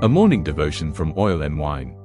A morning devotion from Oil and Wine.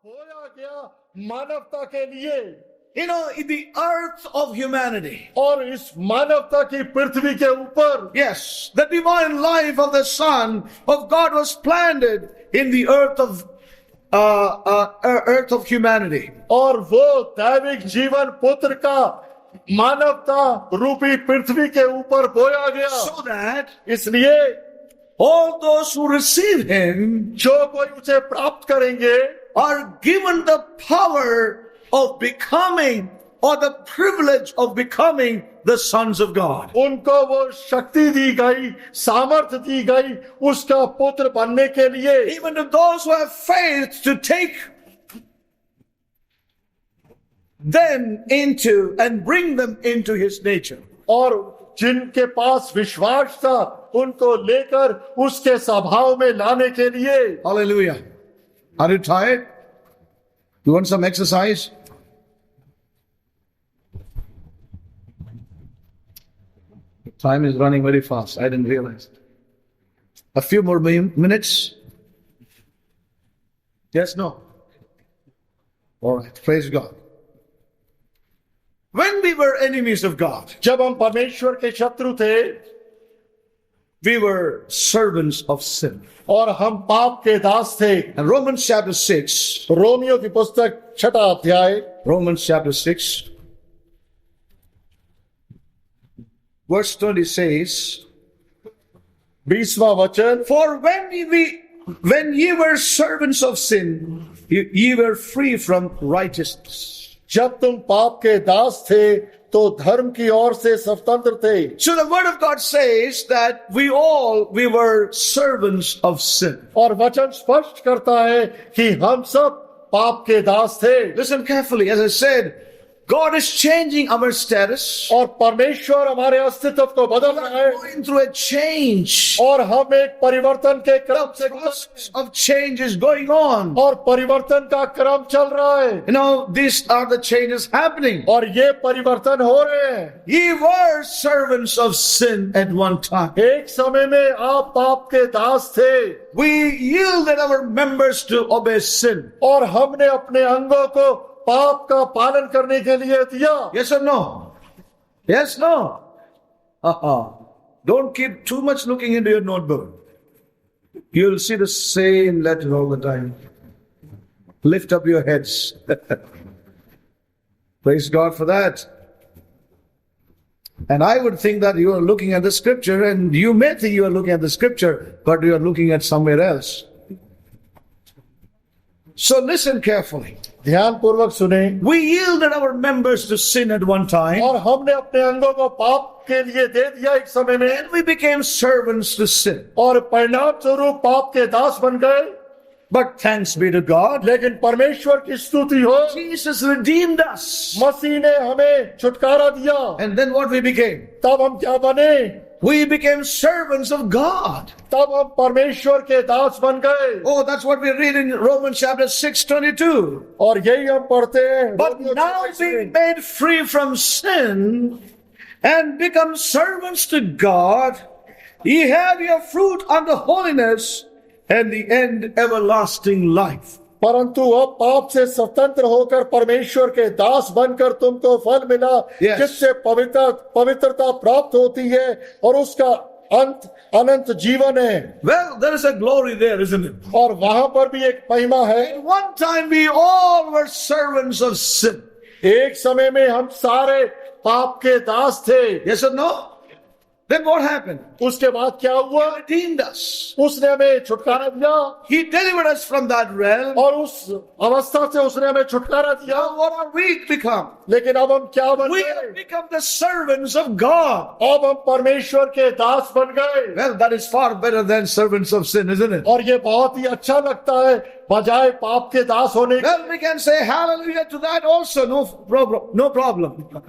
बोया गया मानवता के लिए You know, in the earth of humanity. और इस मानवता की पृथ्वी के ऊपर Yes, the divine life of the Son of God was planted in the earth of humanity. और वो दैविक जीवन पुत्र का मानवता रूपी पृथ्वी के ऊपर बोया गया, So that इसलिए all those who receive Him जो कोई उसे प्राप्त करेंगे are given the power of becoming, or the privilege of becoming, the sons of God. उनको वो शक्ति दी गई, सामर्थ्य दी गई उसका पुत्र बनने के लिए, Even to those who have faith, to take them into and bring them into His nature. और जिनके पास विश्वास था उनको लेकर उसके स्वभाव में लाने के लिए. Hallelujah. Are you tired? You want some exercise? Time is running very fast. I didn't realize. A few more minutes. Yes, no? All right. Praise God. When we were enemies of God, जब हम परमेश्वर के शत्रु थे we were servants of sin. और हम पाप के दास थे. And Romans chapter 6, रोमियो की पुस्तक 6 अध्याय Romans chapter 6, verse 20 says, 20वां वचन, For when ye were servants of sin, ye were free from righteousness. जब तुम पाप के दास थे तो धर्म की ओर से स्वतंत्र थे. So the word of God says that we were servants of sin. और वचन स्पष्ट करता है कि हम सब पाप के दास थे. Listen carefully. As I said, God is changing our status. और परमेश्वर हमारे अस्तित्व को बदल रहा है Going through a change. और हम एक परिवर्तन के क्रम से Process of change is going on. और परिवर्तन का क्रम चल रहा है You know, these are the changes happening. और ये परिवर्तन हो रहे हैं. Ye were servants of sin at one time. एक समय में आप पाप के दास थे We yielded our members to obey sin. और हमने अपने अंगों को पाप का पालन करने के लिए दिया. Yes or no? Yes, no? Don't keep too much looking into your notebook. You'll see the same letter all the time. Lift up your heads. Praise God for that. And I would think that you are looking at the scripture, and you may think you are looking at the scripture, but you are looking at somewhere else. So listen carefully. ध्यान पूर्वक सुने. We yielded our members to sin at one time. और हमने अपने अंगों को पाप के लिए दे दिया एक समय में And we became servants to sin. और परिणाम स्वरूप पाप के दास बन गए. But thanks be to God, लेकिन परमेश्वर की स्तुति हो, Jesus redeemed us. मसीह ने हमें छुटकारा दिया. And then what we became? तब हम क्या बने? We became servants of God. तब हम परमेश्वर के दास बन गए. Oh, that's what we read in Romans chapter 6:22. और यही हम पढ़ते हैं. But now being made free from sin and become servants to God, ye have your fruit unto holiness and the end everlasting life. परंतु अब पाप से स्वतंत्र होकर परमेश्वर के दास बनकर तुमको फल मिला, Yes. जिससे पवित्रता प्राप्त होती है और उसका अंत अनंत जीवन है. Well, there is a glory there, isn't it? और वहां पर भी एक महिमा है. At one time we all were servants of sin. एक समय में हम सारे पाप के दास थे. Yes or no? Then what happened? उसके बाद क्या हुआ? He redeemed us. उसने हमें छुटकारा दिया He delivered us from that realm. और उस अवस्था से उसने हमें छुटकारा दिया. Now what are we become? लेकिन अब हम क्या बन We गए? have become the servants of God. अब हम परमेश्वर के दास बन गए. Well, that is far better than servants of sin, isn't it? और ये बहुत ही अच्छा लगता है बजाय पाप के दास होने के. Well, we can say hallelujah to that also. No problem. No problem.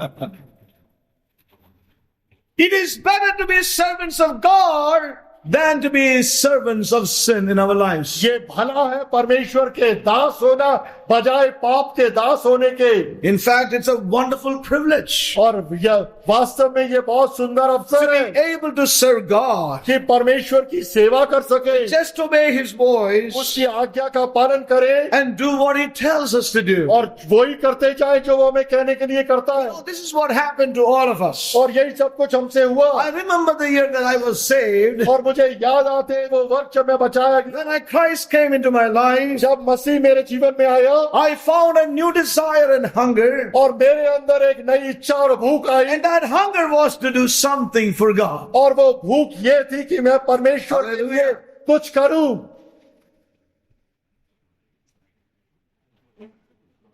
It is better to be servants of God than to be servants of sin in our lives. ये भला है परमेश्वर के दास होना बजाय पाप के दास होने के। In fact, it's a wonderful privilege और यह वास्तव में ये बहुत सुंदर अवसर to है be able to serve God. कि परमेश्वर की सेवा कर सके, Just obey His voice उसकी आज्ञा का पालन करे and do what He tells us to do. और वही करते जाए जो वो हमें कहने के लिए करता है। So this is what happened to all of us. और यही सब कुछ हमसे हुआ। I remember the year that I was saved, और मुझे याद आते हैं वो वक्त जब मैं बचाया गया, when Christ came into my life. जब मसीह मेरे जीवन में आया I found a new desire and hunger, और मेरे अंदर एक नई इच्छा और भूख आई। and that hunger was to do something for God. और वो भूख ये थी कि मैं परमेश्वर के लिए Hallelujah. कुछ करूं।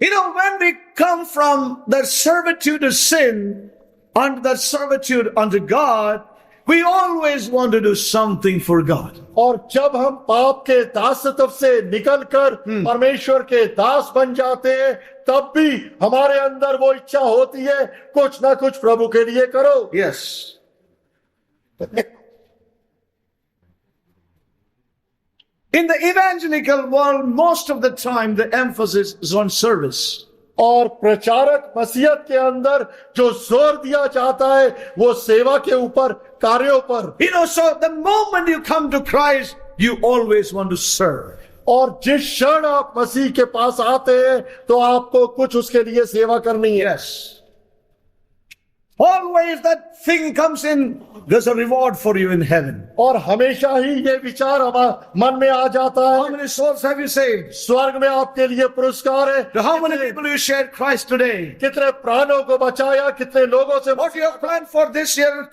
You know, when we come from the servitude to sin unto the servitude unto God, we always want to do something for God. और जब हम पाप के दासत्व से निकलकर परमेश्वर के दास बन जाते हैं, तब भी हमारे अंदर वो इच्छा होती है कुछ ना कुछ प्रभु के लिए करो। Yes. In the evangelical world, most of the time the emphasis is on service. और प्रचारक मसीहत के अंदर जो जोर दिया जाता है वो सेवा के ऊपर, कार्यों पर। You know, so the moment you come to Christ, you always want to serve. और जिस क्षण आप मसीह के पास आते हैं तो आपको कुछ उसके लिए सेवा करनी है। Yes. Always that thing comes in, there's a reward for you in heaven. और हमेशा ही ये विचार हमारे मन में आ जाता How है, many souls have you saved? स्वर्ग में आपके लिए पुरस्कार है। To how many people you shared Christ today? कितने प्राणों को बचाया, कितने लोगों से What you have planned for this year,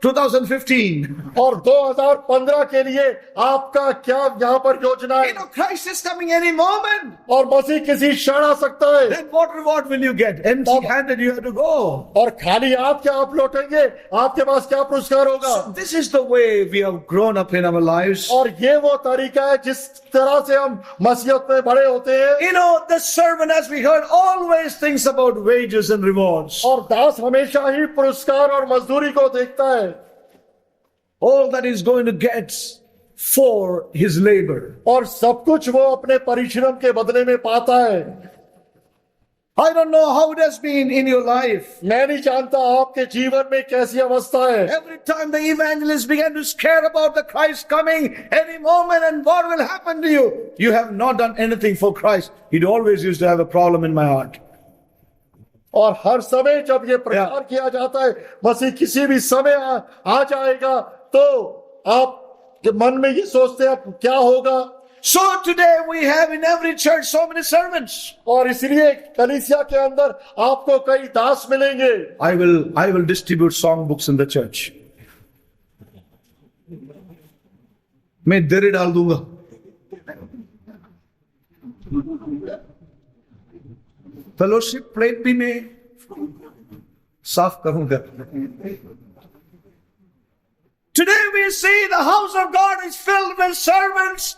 2015? और 2015 के लिए आपका क्या यहाँ पर योजना है? You know, Christ is coming any moment. और मसीह किसी क्षण आ सकता है। Then what reward will you get? Empty-handed you have to go. और खाली हाथ क्या आप लौटेंगे? आपके पास क्या पुरस्कार होगा? So this is the way we have grown up in our lives. और ये वो तरीका है जिस तरह से हम मसीहत में बड़े होते हैं। You know, the servant, as we heard, always thinks about wages and rewards. और दास हमेशा ही पुरस्कार और मजदूरी को देखता है। All that he's going to get for his labor. और सब कुछ वो अपने परिश्रम के बदले में पाता है। I don't know how it has been in your life. मैं नहीं जानता आपके जीवन में कैसी अवस्था है। Every time the evangelists began to scare about the Christ coming any moment and what will happen to you, you have not done anything for Christ. He'd always used to have a problem in my heart. और हर समय जब ये प्रचार किया जाता है मसीह किसी भी समय आ जाएगा तो आप के मन में ये सोचते हैं क्या होगा। So today we have in every church so many servants. और इसलिए कलीसिया के अंदर आपको कई दास मिलेंगे। I will distribute song books in the church. मैं दरे डाल दूंगा। फेलोशिप प्लेट भी मैं साफ करूंगा। Today we see the house of God is filled with servants.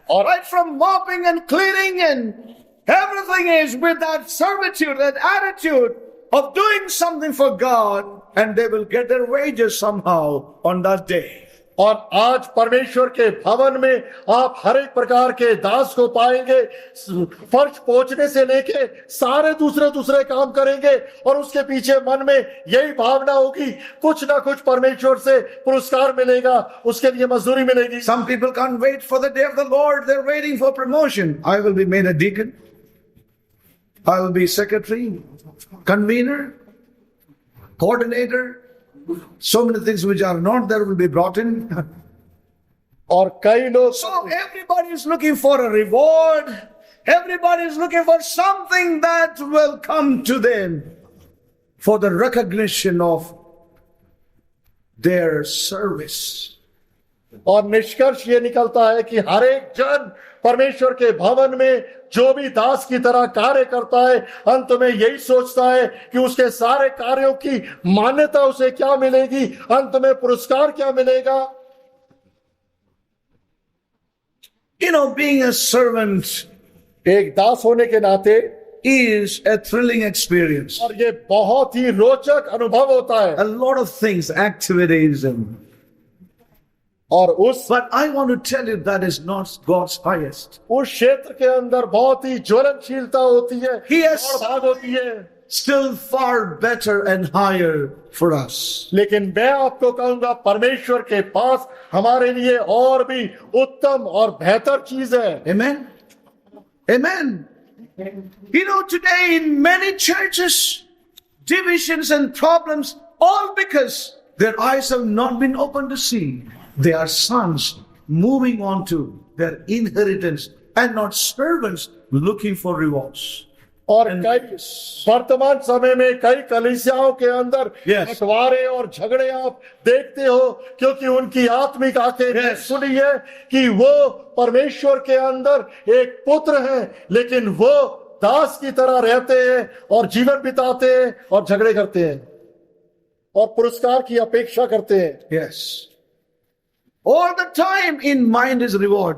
All right, from mopping and cleaning and everything is with that servitude, that attitude of doing something for God, and they will get their wages somehow on that day. और आज परमेश्वर के भवन में आप हर एक प्रकार के दास को पाएंगे। फर्श पोंछने से लेके सारे दूसरे काम करेंगे और उसके पीछे मन में यही भावना होगी कुछ ना कुछ परमेश्वर से पुरस्कार मिलेगा, उसके लिए मजदूरी मिलेगी। Some people can't wait for the day of the Lord. They're waiting for promotion. I will be made a deacon. I will be secretary, convener, coordinator. So many things which are not there will be brought in. और कई लोग So everybody is looking for a reward. Everybody is looking for something that will come to them for the recognition of their service. और निष्कर्ष ये निकलता है कि हर एक जन परमेश्वर के भवन में जो भी दास की तरह कार्य करता है अंत में यही सोचता है कि उसके सारे कार्यों की मान्यता उसे क्या मिलेगी, अंत में पुरस्कार क्या मिलेगा। You know, being a servant एक दास होने के नाते is a thrilling experience. और ये बहुत ही रोचक अनुभव होता है। A lot of things, activities, and और उस But I want to tell you that is not God's highest. क्षेत्र के अंदर बहुत ही ज्वलनशीलता होती है, He has और भाग होती है। still far better and higher for us. लेकिन मैं आपको कहूंगा परमेश्वर के पास हमारे लिए और भी उत्तम और बेहतर चीज है। Amen. Amen. You know, today in many churches, divisions and problems, all because their eyes have not been opened to see their sons moving on to their inheritance and not servants looking for rewards. और कई वर्तमान समय में कई कलीसियाओं के अंदर Yes. बंटवारे और झगड़े आप देखते हो, क्योंकि उनकी आत्मिक आंखें ने Yes. सुनी है कि वो परमेश्वर के अंदर एक पुत्र है, लेकिन वो दास की तरह रहते हैं और जीवन बिताते हैं और झगड़े करते हैं और पुरस्कार की अपेक्षा करते हैं। Yes. All the time in mind is reward.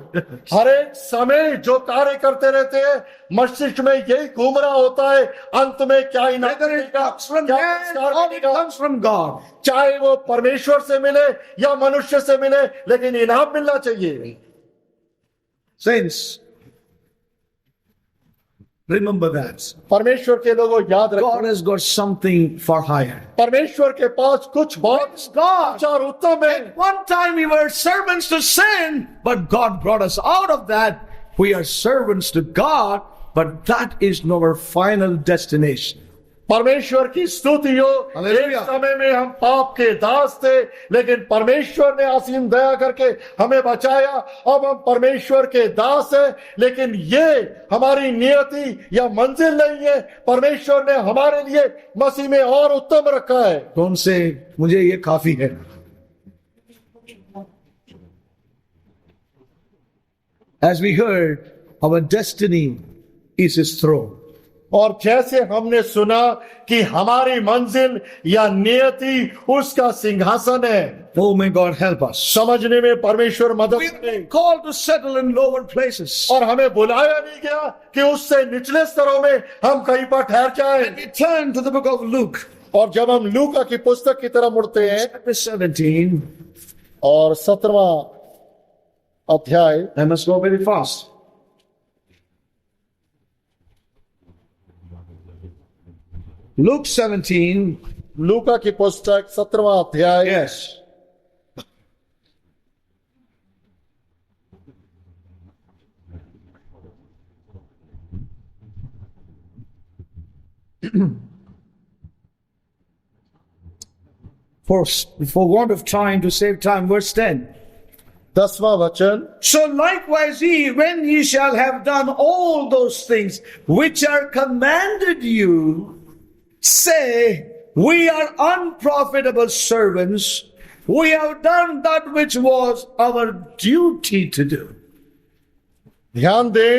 हर एक समय जो कार्य करते रहते हैं, मस्तिष्क में यही घूम रहा होता है, अंत में क्या इनाम Whether it मिलेगा, comes from क्या man पुरस्कार or it मिलेगा, comes from God. चाहे वो परमेश्वर से मिले या मनुष्य से मिले, लेकिन इनाम मिलना चाहिए। Saints, remember that. परमेश्वर के लोगों याद God रखो, has got something far higher. परमेश्वर के पास कुछ बहुत God. अच्छा और उत्तम है। At one time we were servants to sin, but God brought us out of that. We are servants to God, but that is not our final destination. परमेश्वर की स्तुति हो। एक Hallelujah. समय में हम पाप के दास थे, लेकिन परमेश्वर ने असीम दया करके हमें बचाया। अब हम परमेश्वर के दास हैं, लेकिन ये हमारी नियति या मंजिल नहीं है। परमेश्वर ने हमारे लिए मसीह में और उत्तम रखा है। कौन से मुझे ये काफी है। As we heard, our destiny is His throne. और जैसे हमने सुना कि हमारी मंजिल या नियति उसका सिंहासन है, Oh, may God help us. समझने में परमेश्वर मदद We करे। are called to settle in lower places. और हमें बुलाया नहीं गया कि उससे निचले स्तरों में हम कहीं पर ठहर जाएं। We turn to the book of Luke, और जब हम लूका की पुस्तक की तरफ मुड़ते हैं chapter 17. और 17वां अध्याय, I must go very fast. Luke 17. लूका की पुस्तक 17वां अध्याय, Yes. For want of time, to save time, verse 10. 10वां वचन, So likewise ye, when ye shall have done all those things which are commanded you, say, we are unprofitable servants. We have done that which was our duty to do. ध्यान दे,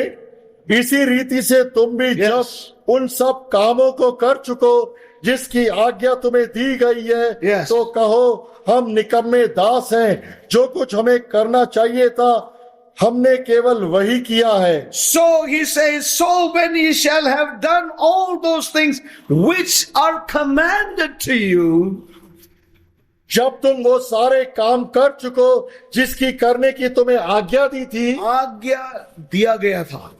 इसी रीति से तुम भी जब Yes. उन सब कामों को कर चुको जिसकी आज्ञा तुम्हें दी गई है, Yes. तो कहो हम निकम्मे दास हैं, जो कुछ हमें करना चाहिए था हमने केवल वही किया है। So he says, so when ye shall have done all those things which are commanded to you, जब तुम वो सारे काम कर चुको जिसकी करने की तुम्हें आज्ञा दी थी, आज्ञा दिया गया था.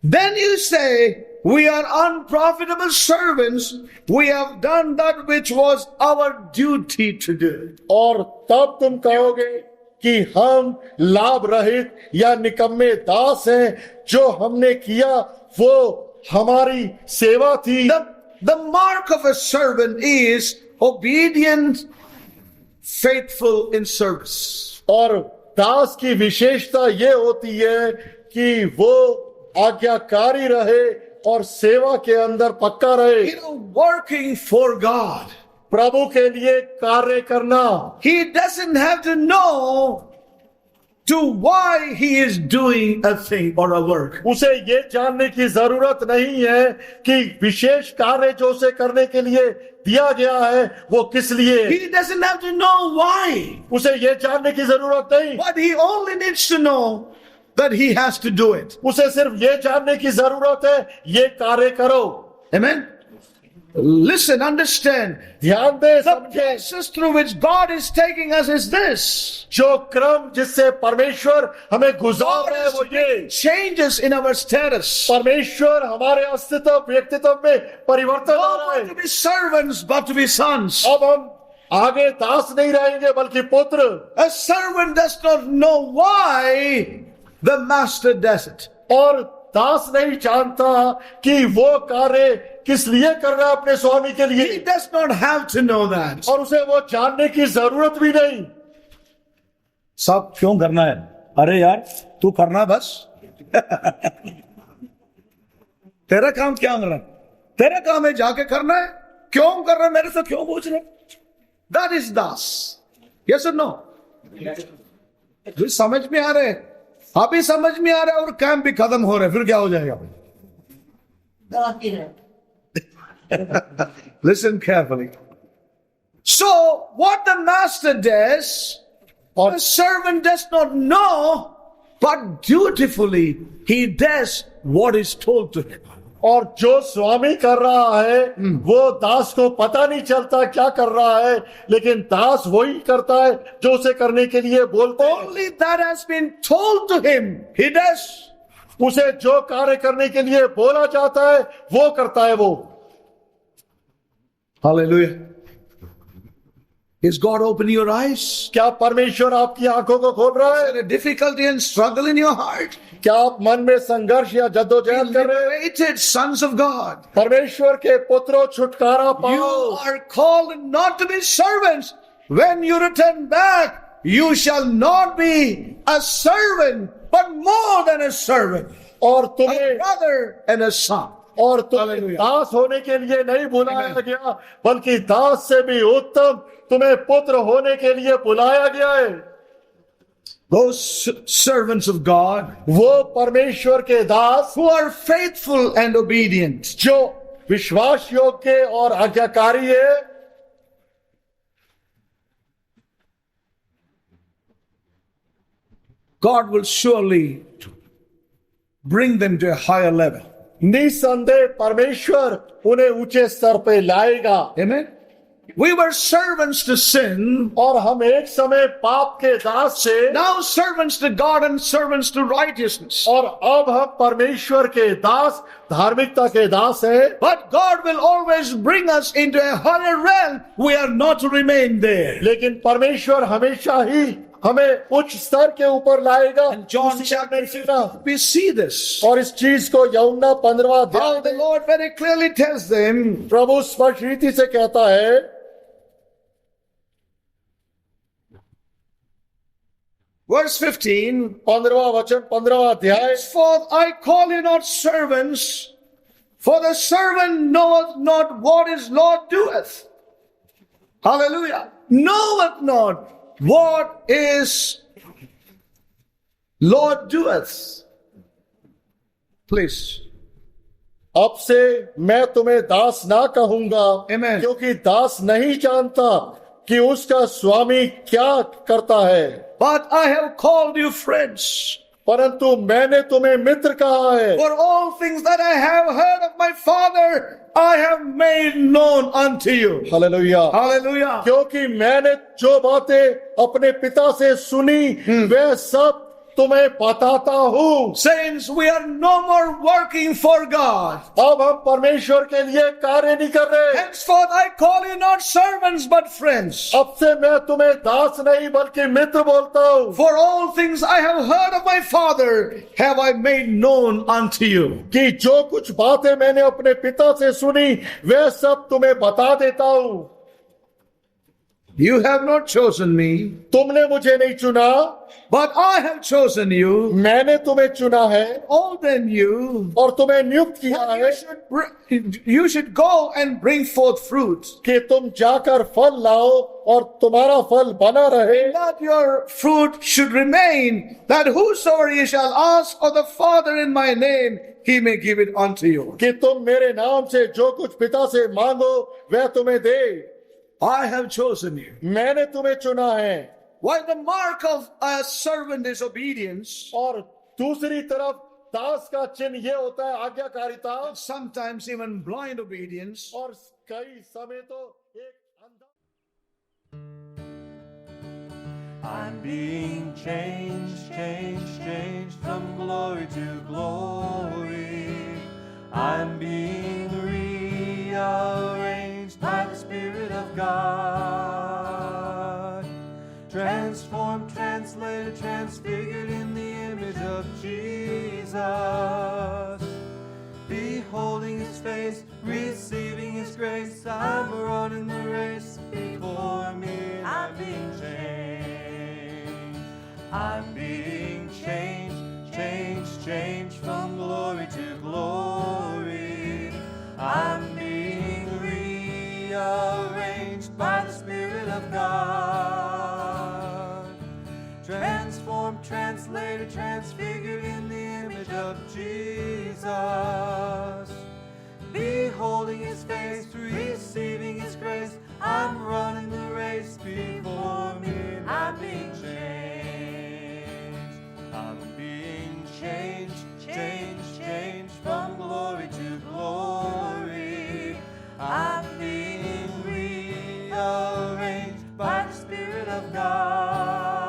Then you say, we are unprofitable servants. We have done that which was our duty to do. और तब तुम कहोगे कि हम लाभ रहित या निकम्मे दास हैं, जो हमने किया वो हमारी सेवा थी। The mark of a servant is obedient, faithful in service. और दास की विशेषता ये होती है कि वो आज्ञाकारी रहे और सेवा के अंदर पक्का रहे। You know, working for God. प्रभु के लिए कार्य करना। He doesn't have to know to why he is doing a thing or a work. उसे ये जानने की जरूरत नहीं है कि विशेष कार्य जो उसे करने के लिए दिया गया है वो किस लिए। He doesn't have to know why. उसे ये जानने की जरूरत नहीं, But he only needs to know that he has to do it. उसे सिर्फ ये जानने की जरूरत है ये कार्य करो। Amen? Listen, understand. ध्यान दे, The समझे। process through which God is taking us is this. जो क्रम जिससे परमेश्वर हमें गुजार God रहे हैं वो is ये making changes in our status. परमेश्वर हमारे अस्तित्व व्यक्तित्व में परिवर्तन No ला रहा more है। to be servants, but to be sons. अब हम आगे दास नहीं रहेंगे बल्कि पुत्र। A servant does not know why the master does it. और दास नहीं जानता कि वो कार्य किस लिए कर रहा है अपने स्वामी के He लिए, does not have to know that. और उसे वो जानने की जरूरत भी नहीं। सब क्यों करना है? अरे यार तू करना बस। तेरा काम क्या करना है? तेरा काम है जाके करना है। क्यों कर रहा है? मेरे से क्यों पूछ रहे? That is das. Yes or no? जो समझ में आ रहे हैं, अभी समझ में आ रहा है और काम भी खत्म हो रहा है, फिर क्या हो जाएगा? Listen carefully. So what the master does, the servant does not know, but dutifully he does what is told to him. और जो स्वामी कर रहा है वो दास को पता नहीं चलता क्या कर रहा है, लेकिन दास वही करता है जो उसे करने के लिए बोलते हैं। Only that has been told to him, he does. उसे जो कार्य करने के लिए बोला जाता है वो करता है वो। Hallelujah. Is God opening your eyes? क्या परमेश्वर आपकी आंखों को खोल रहा Is है? there a difficulty and struggle in your heart? क्या आप मन में संघर्ष या जद्दोजहद कर रहे हैं? Liberated sons of God. परमेश्वर के पुत्रों छुटकारा You पाओ। are called not to be servants. When you return back, you shall not be a servant, but more than a servant, और a तुम्हें brother and a son. और तुम्हें Hallelujah. दास होने के लिए नहीं बुलाया Amen. गया, बल्कि दास से भी उत्तम तुम्हें पुत्र होने के लिए बुलाया गया है। Those servants of God वो परमेश्वर के दास who are faithful and obedient, जो विश्वास योग्य और आज्ञाकारी है, God will surely bring them to a higher level. निसंदेह परमेश्वर उन्हें ऊंचे स्तर पे लाएगा। Amen. We were servants to sin, और हम एक समय पाप के दास थे, now servants to God and servants to righteousness. और अब हम परमेश्वर के दास, धार्मिकता के दास हैं। But God will always bring us into a higher realm. We are not to remain there. लेकिन परमेश्वर हमेशा ही हमें उच्च स्तर के ऊपर लाएगा। John उसी chapter में सीखना। 15, we see this. और इस चीज को यूहन्ना 15वां How अध्याय the Lord very clearly tells them, प्रभु स्पष्ट रीति से कहता है, verse 15, 15वां वचन 15वां अध्याय, henceforth I call you not servants, for the servant knoweth not what his Lord doeth. Hallelujah. Knoweth not what is Lord doeth. Please. अब से मैं तुम्हें दास ना कहूंगा, Amen. क्योंकि दास नहीं जानता कि उसका स्वामी क्या करता है, But I have called you friends. परंतु मैंने तुम्हें मित्र कहा है। For all things that I have heard of my Father, I have made known unto you. Hallelujah. Hallelujah. क्योंकि मैंने जो बातें अपने पिता से सुनी वे सब तुम्हें बताता हूँ। Saints, we are no more working for God. अब हम परमेश्वर के लिए कार्य नहीं कर रहे। Henceforth I call you not servants but friends. अब से मैं तुम्हें दास नहीं बल्कि मित्र बोलता हूँ। For all things I have heard of my Father have I made known unto you. कि जो कुछ बातें मैंने अपने पिता से सुनी वे सब तुम्हें बता देता हूँ। You have not chosen me, तुमने मुझे नहीं चुना, but I have chosen you, मैंने तुम्हें चुना है ordained you. और तुम्हें नियुक्त किया है You should go and bring forth fruit. कि तुम जाकर फल लाओ और तुम्हारा फल बना रहे, That your fruit should remain, that whosoever ye shall ask of the Father in my name, he may give it unto you. कि तुम मेरे नाम से जो कुछ पिता से मांगो वह तुम्हें दे। I have chosen you. मैंने तुम्हें चुना है। While the mark of a servant is obedience, और दूसरी तरफ दास का चिन्ह ये होता है आज्ञाकारिता, sometimes even blind obedience, और कई समय तो एक अंधा I'm being changed from glory to glory. I'm being rearranged by the Spirit of God. Transformed, translated, transfigured in the image of Jesus. Beholding His face, receiving His grace, I'm running the race before me, and I'm being changed. I'm being changed from glory to glory. I'm being rearranged by the Spirit of God. Transformed, translated, transfigured in the image of Jesus. Beholding His face, receiving His grace, I'm running the race before me, and I'm being changed. I'm being changed from glory to glory. I'm being rearranged by the Spirit of God.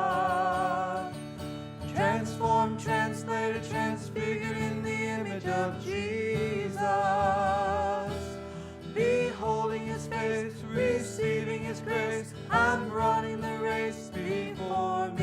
Transformed, translated, transfigured in the image of Jesus. Beholding His face, receiving His grace, I'm running the race before me.